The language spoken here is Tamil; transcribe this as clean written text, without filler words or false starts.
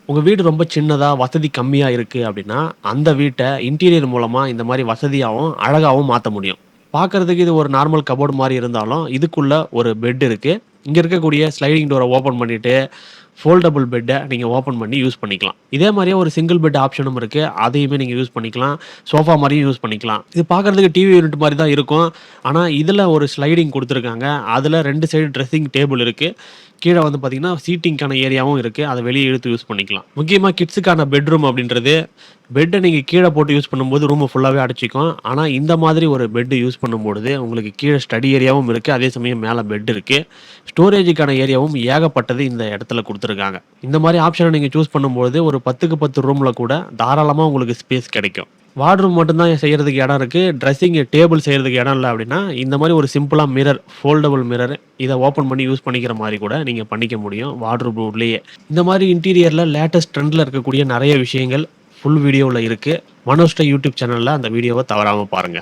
உங்க வீடு ரொம்ப சின்னதா, வசதி கம்மியா இருக்கு அப்படின்னா, அந்த வீட்ட இன்டீரியர் மூலமா இந்த மாரி வசதியாவும், அழகாவும் மாத்த முடியும். பார்க்கறதுக்கு இது ஒரு நார்மல் கபோர்ட் மாரி இருந்தாலும், இதுக்குள்ள ஒரு பெட் இருக்கு. இங்க இருக்கக்கூடிய ஸ்லைடிங் டோர ஓப்பன் பண்ணிட்டு, ஃபோல்டபிள் பெட்ட நீங்க ஓப்பன் பண்ணி யூஸ் பண்ணிக்கலாம். இதே மாரியே ஒரு சிங்கிள் பெட் ஆப்ஷனும் இருக்கு. அதையுமே நீங்க யூஸ் பண்ணிக்கலாம். சோஃபா மாரியும் யூஸ் பண்ணிக்கலாம். இது பார்க்கறதுக்கு டிவி யூனிட் மாரி தான் இருக்கும். ஆனா, இதுல ஒரு ஸ்லைடிங் குடுத்துருக்காங்க. அதுல 2 சைடு ட்ரெஸ்ஸிங் டேபிள் இருக்கு. கீழ வந்து பார்த்தீங்கன்னா, சீட்டிங்க்கான ஏரியாவும் இருக்கு. அத வெளிய இழுத்து யூஸ் பண்ணிக்கலாம். முக்கியமா கிட்ஸுக்கான பெட்ரூம் அப்படின்றது, பெட்ட நீங்க கீழ போட்டு யூஸ் பண்ணும்போது ரூம ஃபுல்லாவே அடைச்சுக்கும். ஆனா, இந்த மாதிரி ஒரு பெட் யூஸ் பண்ணும்பொழுது, உங்களுக்கு கீழ ஸ்டடி ஏரியாவும் இருக்கு. அதே சமயம் மேல பெட் இருக்கு. ஸ்டோரேஜுக்கான ஏரியாவும் ஏகப்பட்டது இந்த இடத்துல குடுத்துருக்காங்க. இந்த மாரி ஆப்ஷன நீங்க சூஸ் பண்ணும்பொழுது, ஒரு 10க்கு 10 ரூம்ல கூட தாராளமா உங்களுக்கு ஸ்பேஸ் கிடைக்கும். வார்ட்ரூம் மட்டும் தான் செய்யறதுக்கு இடம் இருக்கு. ட்ரெஸ்ஸிங் டேபிள் செய்யறதுக்கு இடம் இல்ல அப்படின்னா, இந்த மாரி ஒரு சிம்பிளா மிரர், ஃபோல்டபிள் மிரர் இத ஓப்பன் பண்ணி யூஸ் பண்ணிக்கிற மாரி கூட நீங்க பண்ணிக்க முடியும். வார்ட்ரூம் உள்ளயே. இந்த மாரி இன்டீரியர்ல லேட்டஸ்ட் ட்ரெண்ட்ல இருக்கக்கூடிய நெறைய விஷயங்கள் ஃபுல் வீடியோல இருக்கு. மனோஸ்டா யூடியூப் சேனல்ல அந்த வீடியோவ தவறாம பாருங்க.